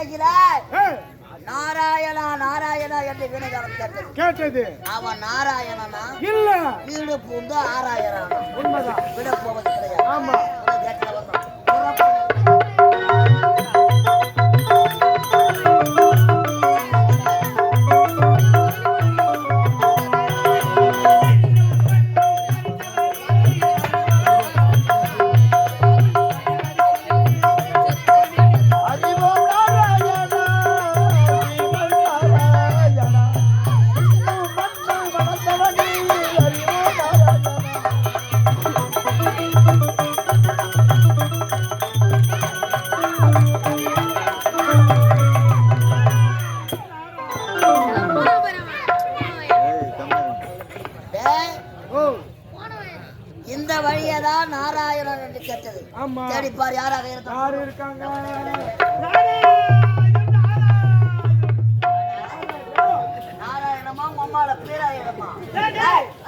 பண்ணுகிறாய்? நாராயணா நாராயணா என்று வினைகாலம் கேட்டது. அவன் நாராயணனா இல்ல, வீடு பூந்து ஆராயணா. உண்மைதான். விட போவது கிடையாது. ஆமா. இந்த வழியதான் நாராயணன் என்று கேட்டது. தேடிப்பார் யாராக இருக்காங்க. நாராயணமா உம்மால பேராயணமா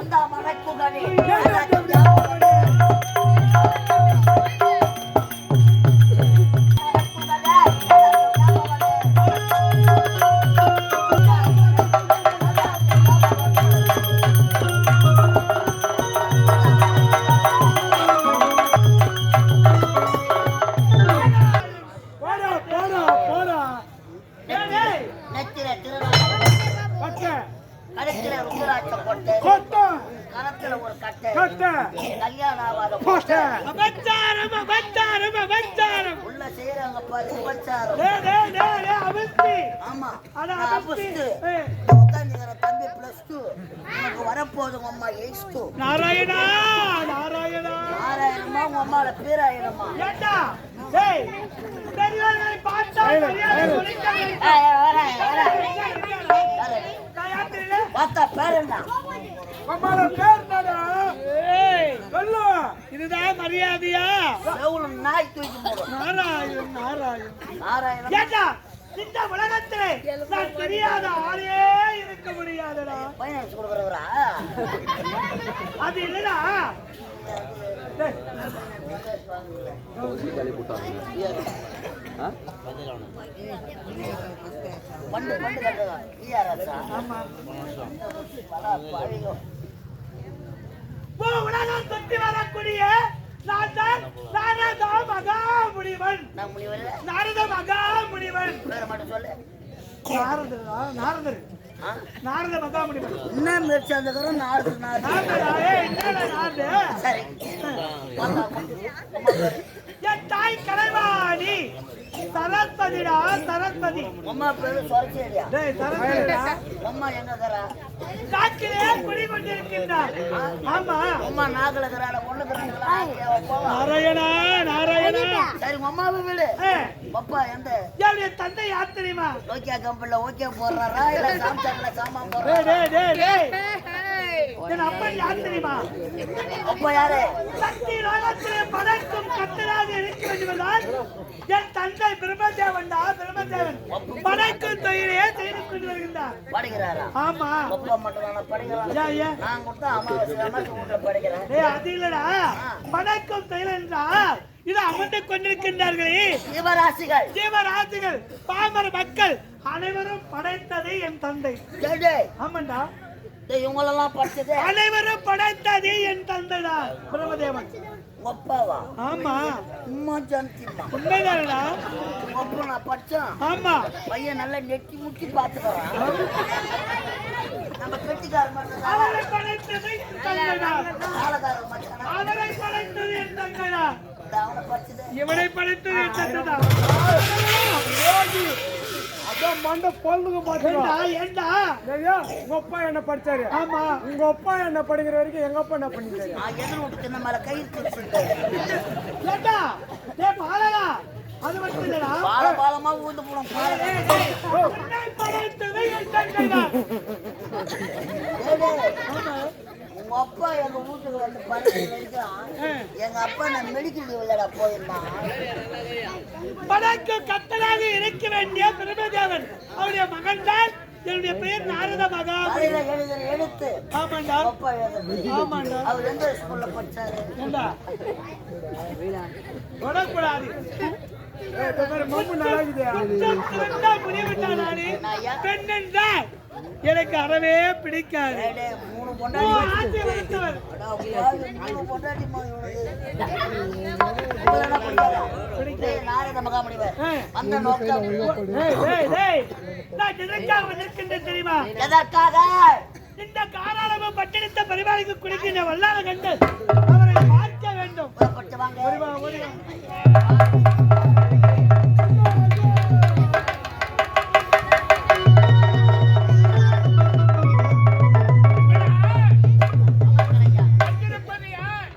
அந்த மலைக்குகனி வரப்போதும் அம்மா நாராயணா நாராயணா நாராயணமா உம்மால பேராயணமா இதுதான் மரியாதையா? நாய் தூக்கி போடும். நாராயணன் நாராயணன் நாராயணன் இந்த உலகத்திலே நான் தெரியாத ஆளே இருக்க முடியாதடா. பைனான்ஸ் கொடுக்குறவரா? அது இல்லடா. உலகம் சுற்றி வரக்கூடிய நாரத மகா முனிவன். நாரத மகா முனிவன். நாரதர் நாரத மகா முனிவன். என்ன முயற்சி அந்த சரி என் தாய் கலைவாணி சரஸ்வதிடா சரஸ்வதி. அம்மா பேரு சரஸ்வதியா? சரஸ்வதிடா. அம்மா எங்க கரா? காக்கிலே குடிகொண்டிருக்கின்றார். ஆமா. அம்மா நாகல கரால ஒண்ணு கரால. நாராயணா நாராயணா. சரி அம்மாவை விடு. அப்பா எந்த? என்னுடைய தந்தை யார் தெரியுமா? ஓகே கம்பெனில ஓகே போடுறாரா இல்ல சாம்சங்ல சாமான் போடுறாரா? டேய் என் அப்பா யார் தெரியுமா? அப்பா யாரு? சக்தி லோகத்திலே படைக்கும் கத்தராக இருக்க வேண்டுமென்றால் என் தந்தை பிரம்மதேவன்டா. பிரம்மதேவன் படைக்கும் தொழிலே செய்து கொண்டு வருகின்றார். படிக்கிறாரா? ஆமா. அப்பா மட்டும் நான் படிக்கிறேன். நான் கூட அமாவாசை படிக்கிறேன். டேய் அது இல்லடா. படைக்கும் தொழில் என்றால் இது அமர்ந்து கொண்டிருக்கின்றார்களே ஜீவராசிகள். ஜீவராசிகள் பாமர மக்கள் அனைவரும் படைத்தது என் தந்தை. ஆமாண்டா. இவங்களெல்லாம் படிச்சது அனைவரும் படைத்தது என் தந்தைடா பிரம்மதேவன். ஒப்பாவா? ஆமா. உம்மா ஜான்சிமா. உண்மைதானடா? ஒப்பா நான் படிச்சேன். ஆமா. பையன் நல்லா நெட்டி முட்டி பார்த்துக்கிறான். நம்ம கெட்டிக்காரர் மட்டும் அவரை படைத்தது என் தந்தைடா. ஆளக்காரர் மட்டும் அவரை படைத்தது என் தந்தைடா. அவனை படிச்சது இவனை படைத்தது என் தந்தைடா. அதான் மண்ட பொழுதுக்கு பாத்துடா. ஏண்டா உங்க அப்பா என்ன படிச்சாரு? ஆமா. உங்க அப்பா என்ன படிக்கிற வரைக்கும் எங்க அப்பா என்ன பண்ணிட்டாரு? நான் எதிர விட்டு சின்ன மேல கை தூக்கிட்டேன். ஏண்டா டேய் பாலகா அது மட்டும் இல்லடா. பாலமா ஊந்து போறோம். உன்னை படைத்தது என் தந்தைடா. உங்க அப்பா எங்க வீட்டுக்கு வந்து படிக்க எங்க அப்பா நான் மெடிக்கல் விளையாட போயிருந்தான். படைக்கு கத்தனாக இருக்க வேண்டிய பிரம்மதேவன் அவருடைய மகன் தான் என்னுடைய பெயர் நாரத மகா. எழுத்து ஆமாண்டா. அப்பா எழுது. ஆமாண்டா. அவர் எந்த ஸ்கூல்ல படிச்சாரு? தொடக்கூடாது. மம்மு நல்லா இருக்குதா? முடிவிட்டான் நானு. பெண் என்றால் எனக்கு அறவே பிடிக்காது. டேய், 3 ஓ, பொண்டாட்டி ஆசை வளர்த்தவர். அடா, பாவி, 3 பொண்டாட்டிமா இவனுக்கு. இவளெல்லாம் பிடிக்காதா? டேய், நாரத மகாமுனிவர் அந்த நோக்கம் நான் எதற்காக வந்திருக்கின்றேன் தெரியுமா? எதற்காக? இந்த காராளமும் பட்டினத்தை பரிமாறிக்கு குடிக்கின்ற வல்லார கண்டு அவரை பார்க்க வேண்டும். புறப்பட்டு வாங்க.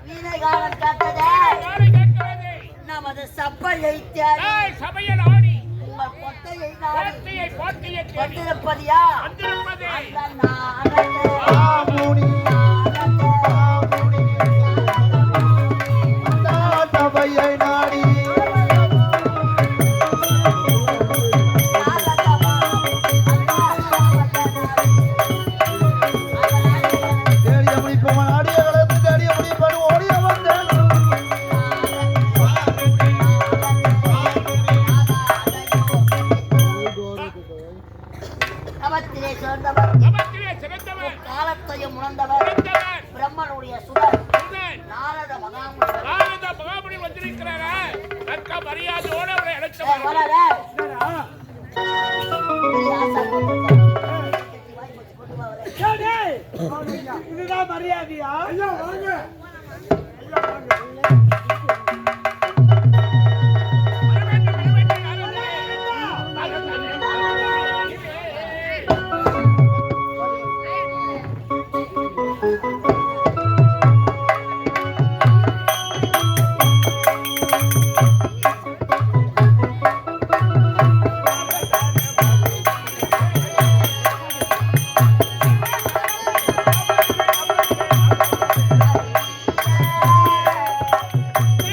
வீணைகாலம் காத்ததே நமது சபையை தேடி சபையில் ஆடி உங்கள் பொட்டையை நாடி போட்டியை வந்திருப்பதியா? வந்திருப்பதே அந்த நாடகத்தை சபையை நாடி தேடிய முடிப்பவன் ஆடிய களத்து தேடிய முடிப்பன் ஓடிய வந்தேன் அவத்திலே சிறந்தவர் நமக்கிலே சிறந்தவர் காலத்தையும் உணர்ந்தவர் சிறந்தவர் பிரம்மனுடைய சுடர் சுதன் நாரத மகாமுனிவர். நாரத மகாமுனி வந்திருக்கிறாரா தக்க மரியாதையோடு அவரை ஏய், அழைத்தவர் வராதே. பெரிய ஆசை கொண்டிருக்கார். வாய் போச்சு, கொண்டு வா அவரை. இதுதான் மரியாதையா? ஐயா வாங்க.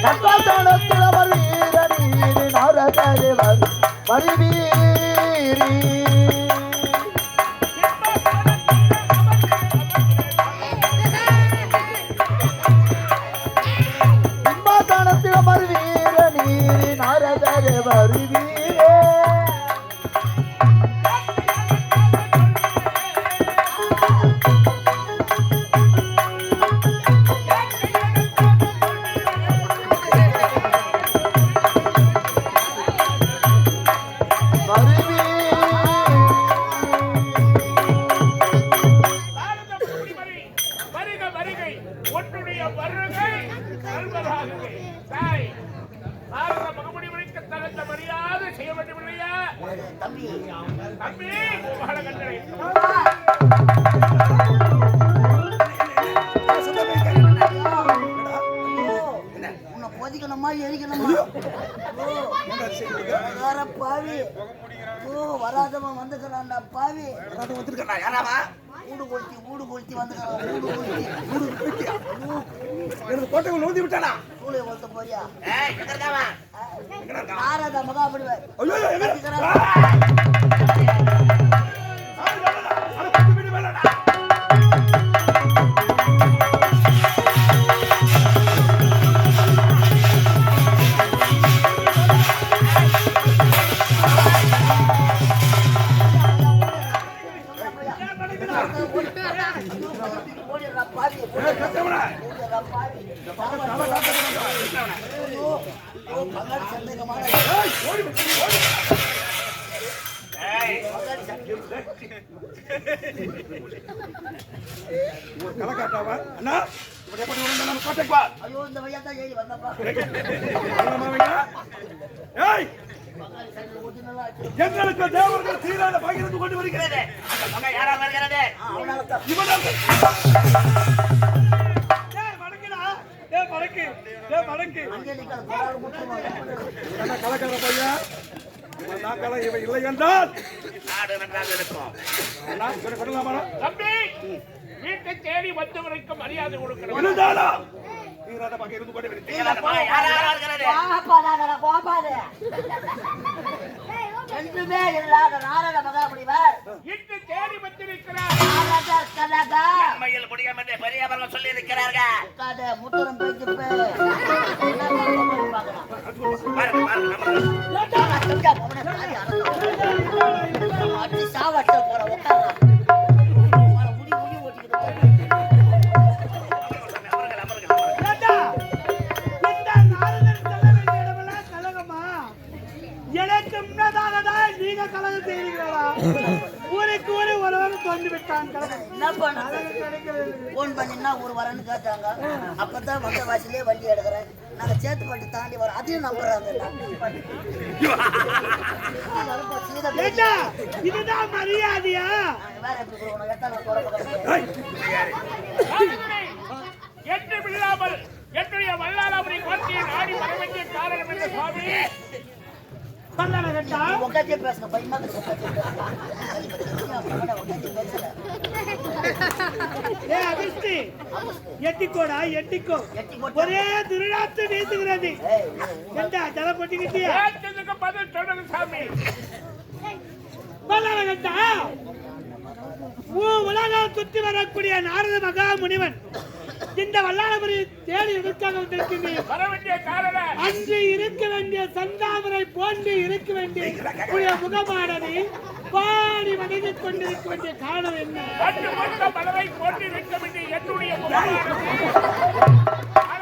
நன்மதனத்திலவர் வீரநீரி நரதரிவர் மறிவீரி நன்மதனத்திலவர் வீரநீரி நரதரிவர் வீரே வருக வருகை ஒன்றுடைய வருகை நல்வராகுகை தாய் நாரத மகாமுனிவருக்கு தகுந்த மரியாதை செய்ய வேண்டும் இல்லையா தம்பி தம்பி மகள கண்டனை உன்னை பொதிக்கணுமா எரிக்கணுமா? வேற பாவி. வராதவன் வந்துக்கிறான்டா பாவி. ஊடு கொளுத்தி வந்துக்கிறான். ஊடு கொளுத்தி. கோட்டைக்குள்ள ஊதி விட்டானா? சூளையை கொளுத்த போறியா? நாரத மகாமுனிவர். ஓடிடுறா பாவி. ஓடிடுறா பாவி. பங்காளி சந்தேகமான கலக்காட்டாவா அண்ணா இப்படி எப்படி உடனே நம்ம கோட்டைக்கு வா. ஐயோ இந்த வழியா தான் ஏறி வந்தப்பா. ஏய் எங்களுக்கு தேவர்கள் சீரான பகிர்ந்து கொண்டு வருகிறது. கலக்கார பையன் நாக்கெல்லாம் இவன் இல்லை என்றால் தம்பி வீட்டை தேடி வந்தவருக்கு மரியாதை கொடுக்கணும் இருந்து கொண்டு கோபாது என்றுமே இல்லாத நாரத மகாமுனிவர் வீட்டை தேடி வந்திருக்கிறார் நாரதர் கனகா சமையல் முடியும் என்று பெரியவர்கள் சொல்லி இருக்கிறார்கள். உட்காத முத்தரம் பேச்சு சாவட்ட போற உட்கார முடி முடி ஓட்டிக்கிட்டு எனக்கு முன்னதாகதான் நீங்க கலகம் செய்கிறீங்களா? ஊருக்கு ஊரு ஒருவரும் தோன்றி விட்டான். என்ன பண்ண போன் பண்ணினா ஒரு வரன்னு கேட்டாங்க. அப்பதான் வந்த வாசிலே வண்டி எடுக்கிறேன். நாங்க சேத்து பட்டு தாண்டி வரோம். அதையும் நம்புறாங்க. இதுதான் மரியாதையா? வேற எப்படி கொடுக்கணும்? எத்தனை குறைப்பு என்று விழாமல் என்னுடைய வல்லாளபுரி கோட்டையை நாடி வர வேண்டிய காரணம் என்ன சுவாமி? உட்காந்தே பேசுங்க பயமா எட்டிக்கோடா எட்டிக்கோ ஒரே திருநாத்து வீசுகிறது. என்ன ஜல கொட்டிக்கிட்டியா? பதில் சொல்லுங்க சாமி. உலகம் சுற்றி வரக்கூடிய நாரத மகா முனிவன் இந்த வல்லாளபுரி தேடி எதற்காக வந்திருக்கிறீர்கள்? வர வேண்டிய காரணம் அன்று இருக்க வேண்டிய சந்தாமரை போன்று இருக்க வேண்டிய முகமானது பாடி வணங்கிக் கொண்டிருக்க வேண்டிய காரணம் என்ன? அன்று மொத்த மலரை போட்டிருக்க வேண்டிய என்னுடைய முகமானது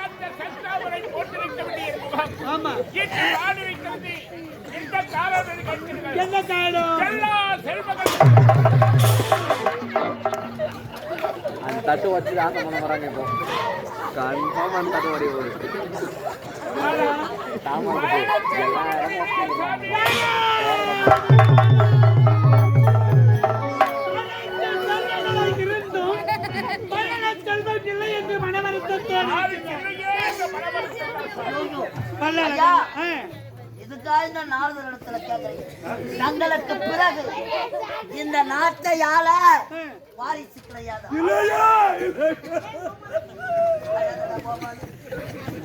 அந்த சந்தாமரை போட்டிருக்க வேண்டிய முகம். ஆமா, இன்று பாடி இருக்கிறது. இந்த காரணம் கேட்கிறீர்கள். என்ன காரணம்? எல்லா செல்வங்கள் அந்த தட்டு வச்சு தான் பண்ண போறாங்க. இப்போ கன்ஃபார்ம் அந்த தட்டு வரைய போகுது. இதுக்காக இந்த நாரதர் இடத்துல கேட்கிறீங்க. தங்களுக்கு பிறகு இந்த நாட்டை யாழ வாரிசு கிடையாது.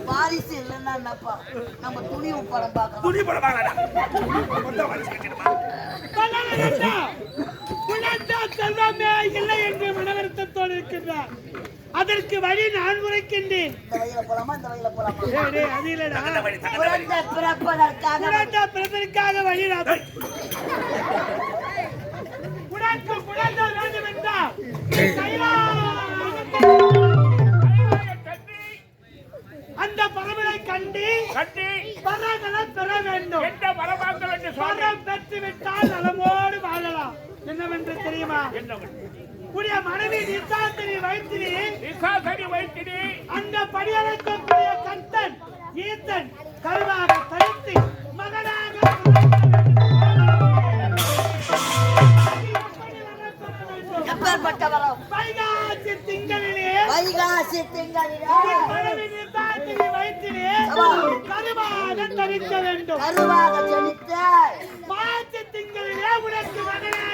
வாரிசு இல்லைன்னா என்னப்பா? நம்ம துணிவு படம் பார்க்கணும். துணி படம் செல்வமே இல்லை என்று மனவருத்தத்தோடு இருக்கின்றார். அதற்கு வழி நான் உரைக்கின்றேன். இந்த வழியில போலாமா இந்த வழியில போலாமா? அது இல்லடா, பிறப்பதற்காக வழி உனக்கு குழந்தை வேண்டும் என்றால் அந்த பரவலை கண்டு வரங்களை பெற வேண்டும். வரம் பெற்று விட்டால் நலமோடு வாழலாம். என்னவென்று தெரியுமா? உடைய மனைவி நிசாசரி வைத்தினி அந்த படியலைக்கூடிய கந்தன் ஈசன் கருவாக தரித்து மகனாக எப்பேற்பட்ட வரம்? வைகாசி திங்களிலே மனைவி நிசாசரி வைத்தினி கருவாக தரிக்க வேண்டும். கருவாக ஜனித்த மாசி திங்களிலே உனக்கு மகனாக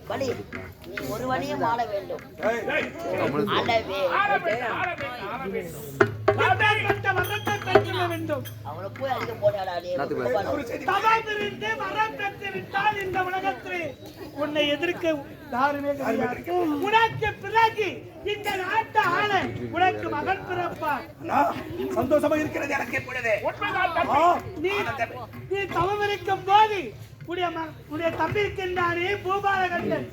படி நீ ஒரு வழியும் ஆள வேண்டும். அவனை போய் அடிக்க போனாடா. இந்த உலகத்தில் உன்னை எதிர்க்க யாருமே கிடையாது. உனக்கு பிறகு இந்த நாட்டு ஆள உனக்கு மகன் பிறப்பார். சந்தோஷமா இருக்கிறது எனக்கு எப்பொழுது. நீ தவம் இருக்கும் போது உடைய தம்பி இருக்கின்றானே பூபாலகண்டன்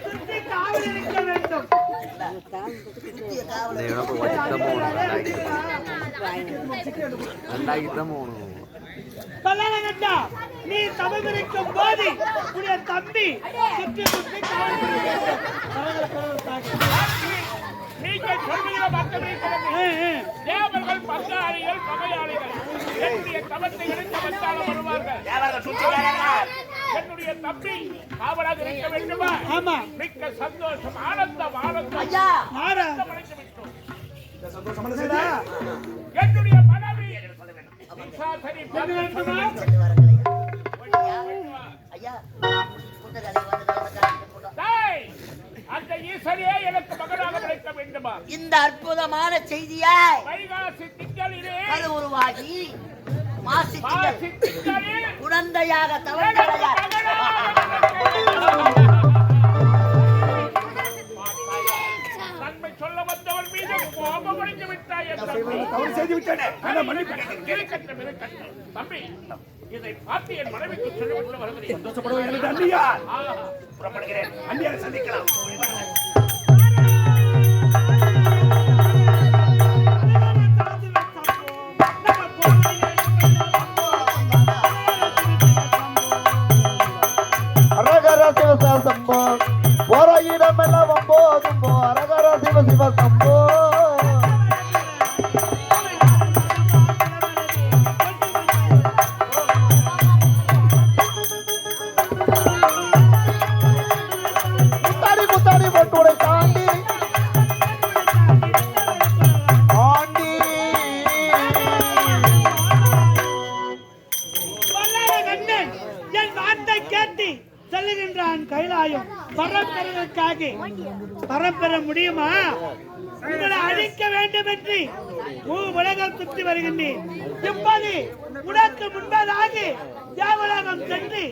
சுற்றி காவல் இருக்க வேண்டும். பல்லாரகண்டா, நீ தவம் இருக்கும் போது உடைய தம்பி சுற்றி சுற்றி காவல் இருக்க வேண்டும். நீங்கள் சொல்லுகிற மக்களே தேவர்கள் பங்காளிகள் பகையாளிகள் என்னுடைய தவத்தை எடுத்து வந்தாலும் வருவார்கள். என்னுடைய தம்பி காவலாக இருக்க வேண்டுமா? ஆமா, மிக்க சந்தோஷம், ஆனந்தம் ஆனந்தம் என்னுடைய மனைவி அந்த ஈஸ்வரியே எனக்கு மகனாக கிடைக்க வேண்டும். வேண்டுமா? இந்த அற்புதமான செய்தியை வைகாசி திங்களிலே அது உருவாகி மாசி திங்களில் குழந்தையாக தவழ்ந்தாயா நன்மை சொல்ல வந்தவர் மீது கோபம் அடைந்து விட்டாய் என் தம்பி. தவறு செய்து விட்டேனே மன்னிப்பு இருக்கட்டும், இருக்கட்டும். தம்பி, இதை பார்த்து என் மனைவிக்கு சொல்லிவிட்டு வருகிறேன். சந்தோஷப்படுவோம் எனது அண்ணியார் ஆஹா, புறப்படுகிறேன். அண்ணியாரை சந்திக்கலாம். அரகர சிவ சம்போ போற இடமெல்லாம் வம்போ தும்போ அரகர சிவ சிவ சம்போ முத்தாடி முத்தாடி பொட்டுடை தாண்டி ஆண்டி கண்ணன் என் வார்த்தை கேட்டு செல்லுகின்றான் கைலாயம் வரம் பெறுவதற்காக. வரம் பெற முடியுமா? உங்களை அழிக்க வேண்டும் என்று உலகம் சுற்றி வருகின்றேன். இப்போது உனக்கு முன்பதாக தேவலோகம் சென்று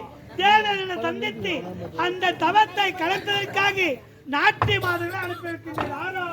தேவனை சந்தித்து அந்த தவத்தை கலப்பதற்காக நாட்டிய மாதங்களை அனுப்பியிருக்கின்றாரோ.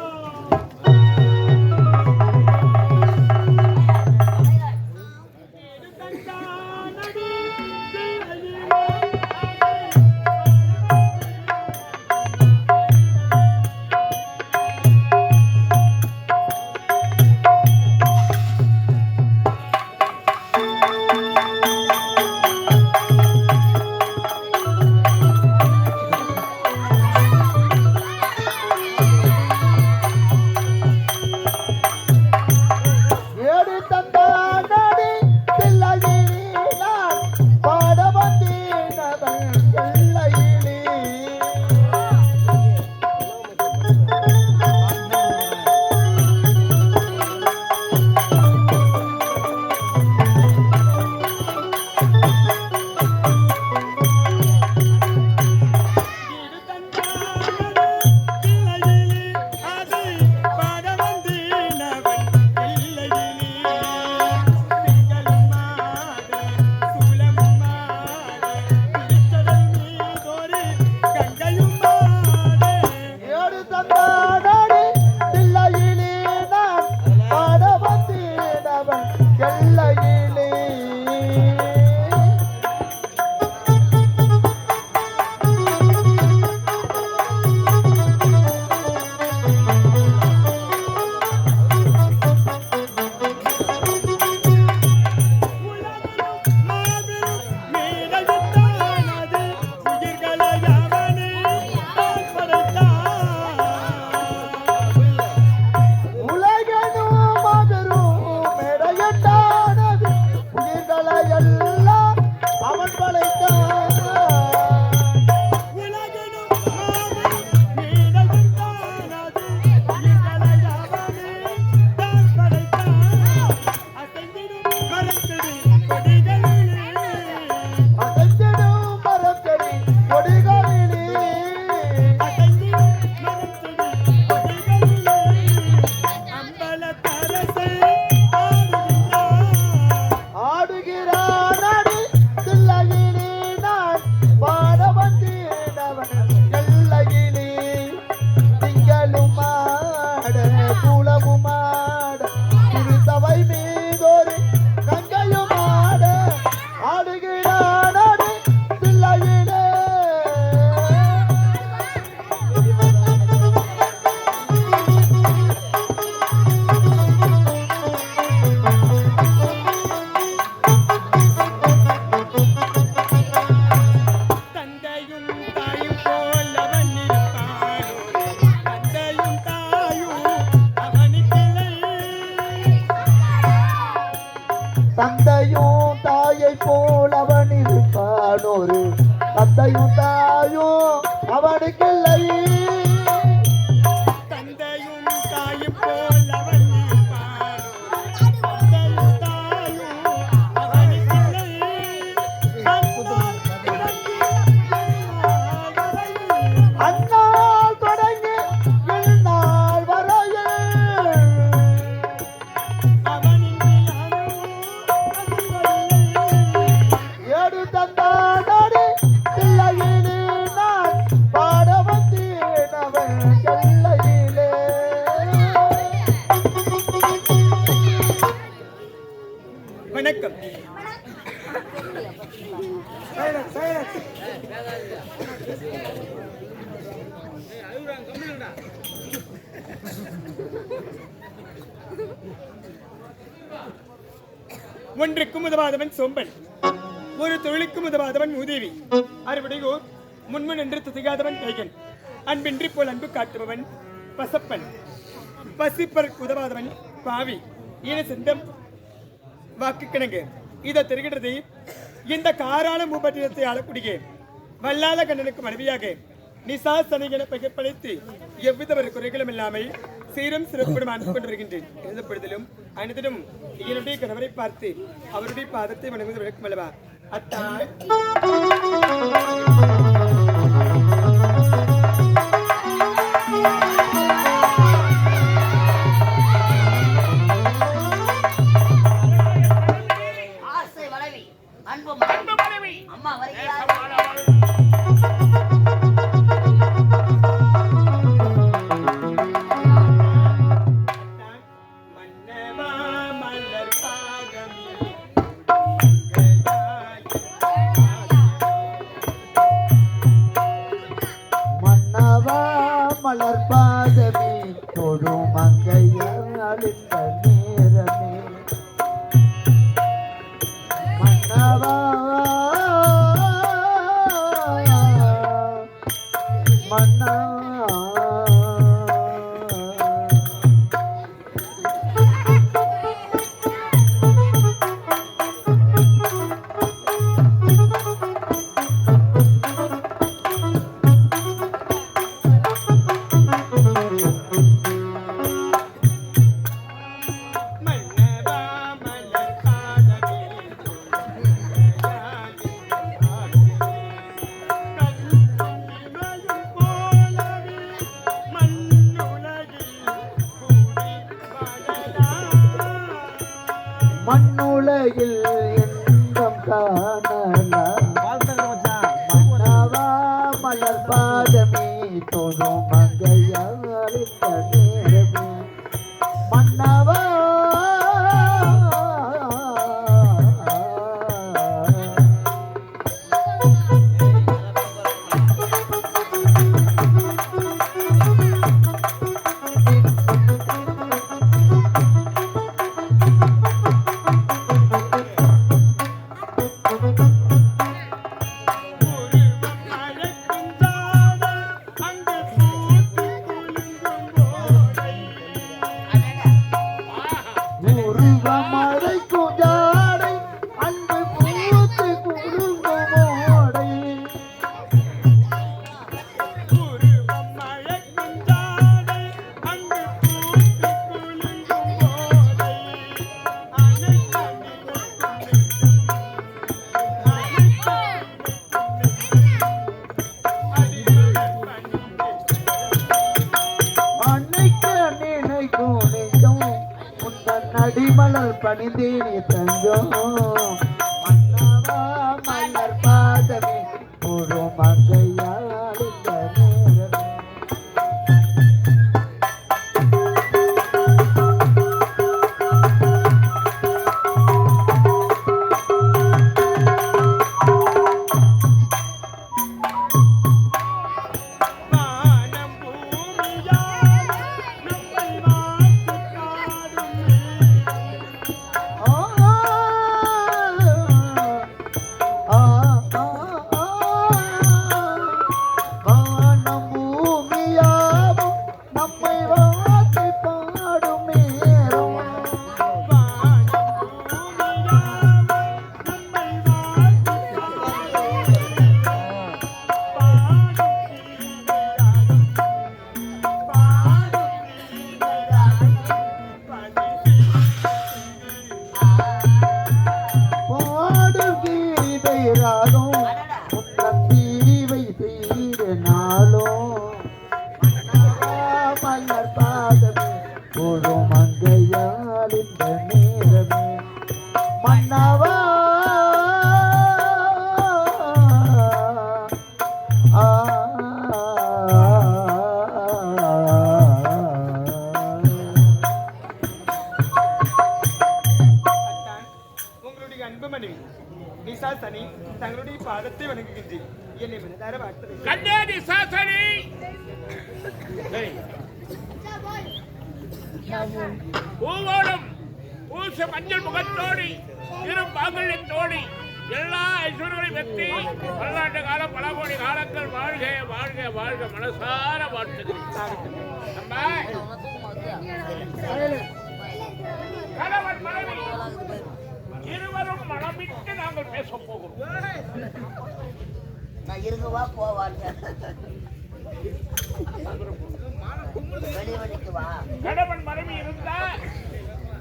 தந்தையும் தாயை போல் அவன் இருப்பானோரு தந்தையும் தாயும் அவனுக்கில்லை. தந்தையும் தாயும் போல் அவன் இருப்பான், தந்தையும் தாயும் அவனுக்கில்லை. அந்நாள் தொடங்கி இந்நாள் வரை வணக்கம். ஒன்றுக்கும் உதவாதவன் சோம்பன், ஒரு தொழிலுக்கும் உதவாதவன் உதவி, அறுபடையோர் முன்முன் என்று துதிகாதவன் கைகன், அன்பின்றி போல் அன்பு காட்டுபவன் பசப்பன், பசிப்பதற்கு உதவாதவன் பாவி, ஈன சிந்தம் வாக்கு கிணங்கு. இதை தெரிகிறது. இந்த காராள மூபட்டினத்தை ஆளக்கூடிய வல்லாத கண்ணனுக்கு மனைவியாக நிசா சனிகனை பகைப்படைத்து எவ்வித ஒரு குறைகளும் இல்லாமல் சீரும் சிறப்புடன் ஆண்டு கொண்டு வருகின்றேன். எந்த பொழுதிலும் அனைத்திலும் என்னுடைய கணவரை பார்த்து அவருடைய பாதத்தை வணங்குவது விளக்கும் அல்லவா? அத்தா அம்மா வருகிறார். மன்னவா மலர் பாதமே தொழு மங்கையாளிந்த நேரமே மன்னவா மன்னா மண்ணுலகில் எங்கும் காணலாம் மன்னவா மலர் பாதமே தொழும் மங்கையாளிந்த நேரமே மன்னவா அடிமலர் பணிந்தேனே தஞ்சம் மன்னவா மலர் பாதமே ஒரு மங்கையாளிந்த நேரமே என்னுடைய அன்பு மனைவி நிசாசனி தங்களுடைய பாதத்தை வணங்குகின்றேன். என்னை மனதார வாழ்த்து. கண்ணாடி சாசனி பூவோடும் பூச மஞ்சள் முகத்தோடி இரு பாகலின் தோடி எல்லா ஐஸ்வர்யங்களையும் வெற்றி பல்லாண்டு காலம் பல கோடி காலங்கள் வாழ்க வாழ்க வாழ்க மனசார வாழ்த்துகிறேன். கணவன் மனைவி இருவரும் மனமிட்டு நாங்கள் பேச போகிறோம். நான் இருக்கவா போவாங்க வெளிவழிக்கு வா. கணவன் மனைவி இருந்தா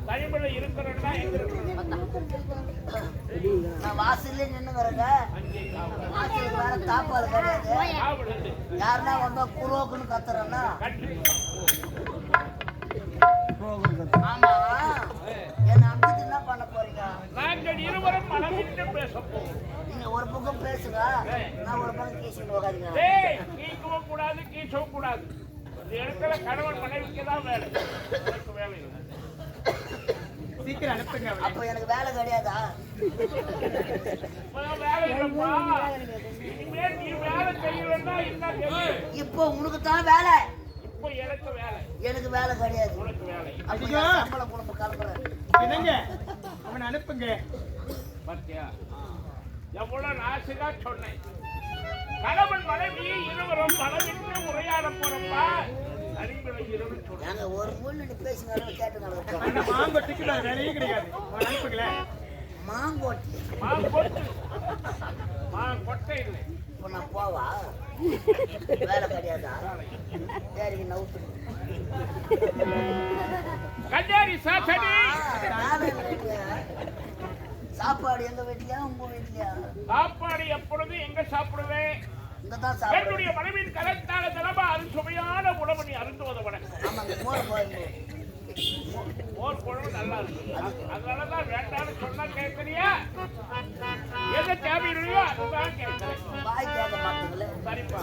தனிமலை இருக்கிறதா நான் வாசல்ல நின்னுங்கிறேங்க. வாசலுக்கு வேற தாப்பாது கிடையாது. யாருன்னா வந்தா குரோக்குன்னு கத்துறேன்னா ஆமா என்ன அமுக்கு என்ன பண்ண போறீங்க? நாங்கள் இருவரும் மனமிட்டு பேச போகிறோம். நீங்க ஒரு பக்கம் பேசுங்க, நான் ஒரு பக்கம் கீசிட்டு உட்காருங்க. கீக்கவும் கூடாது கீசவும் கூடாது. இடத்துல கணவன் மனைவிக்கு தான் வேலை, வேலை இல்லை. சீக்கிரம் அனுப்புங்க. அப்ப எனக்கு வேலை கிடையாதா? வேலை இல்லப்பா. இனிமேல் நீ வேலை செய்யலன்னா என்ன செய்யும்? இப்போ உனக்கு தான் வேலை, இப்போ எனக்கு வேலை. எனக்கு வேலை கிடையாது. உனக்கு வேலை. அப்ப ஐயோ. என் சம்பளம் குடும்ப கலப்பல. என்னங்க அவனை அனுப்புங்க. பாத்தியா எவ்வளவு நாசுகா சொன்னேன். கணவன் மனைவி இருவரும் மனமிட்டு உரையாட போறப்பா அறிவுரை இருவரும் சொன்னேன். நாங்க ஒரு மூணு பேசுங்க கேட்டுங்க. அந்த மாங்கொட்டிக்கு நான் வேலையே கிடையாது. அவனை அனுப்புங்களேன். மாங்கோட்டி மாங்கொட்டு மாங்கொட்டை இல்லை. இப்போ நான் போவா வேலை கிடையாதா? சரி நவுத்து கண்ணாடி சாசனி சாப்பாடு எங்க வீட்லயா உங்க வீட்லயா? சாப்பாடு எப்பொழுது எங்க சாப்பிடுவேன்? இங்கதான் சாப்பாடு. என்னுடைய மனைவியின் கலத்தால தினமா சுவையான உணவு நீ அருந்துவதை விட ஆமாங்க மோர் போயிருங்க. மோர் குழம்பு நல்லா இருக்கு. அதனாலதான் வேண்டாம்னு சொன்னா கேட்கறியா? எது தேவையில்லையோ அதுதான் கேட்கிறேன். வாய் கேட்க மாட்டீங்களே. சரிப்பா.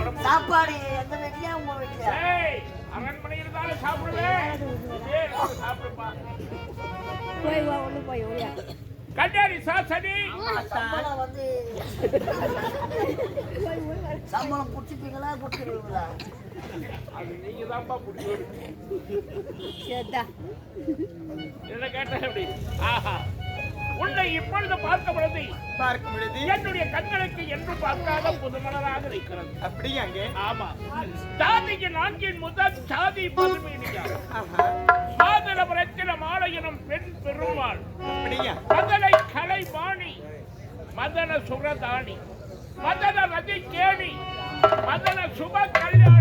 உடம்பு சாப்பாடு எங்க வீட்லயா உங்க வீட்லயா? அரண்மனை இருந்தாலும் சாப்பிடுவேன். சாப்பிடுப்பா. கண்ணாடி சாசனி சம்பளம் வந்து சம்பளம் குடிச்சிப்பீங்களா குடிச்சிருவீங்களா? அது நீங்க தான்ப்பா புடிச்சு என்ன கேட்ட எப்படி? ஆஹா உன்னை இப்பொழுது பார்க்க பொழுது என்னுடைய கண்களுக்கு என்று பார்க்காத புதுமலராக இருக்கிறது. அப்படியாங்க? ஆமா. சாதிக்கு நான்கின் முதல் சாதி பதுமையா மாதனபுரத்தில மாலையினும் பெண் பெருமாள் மதனை கலை பாணி மதன சுரதாணி மதன ரதி கேணி மதன சுப கல்யாணி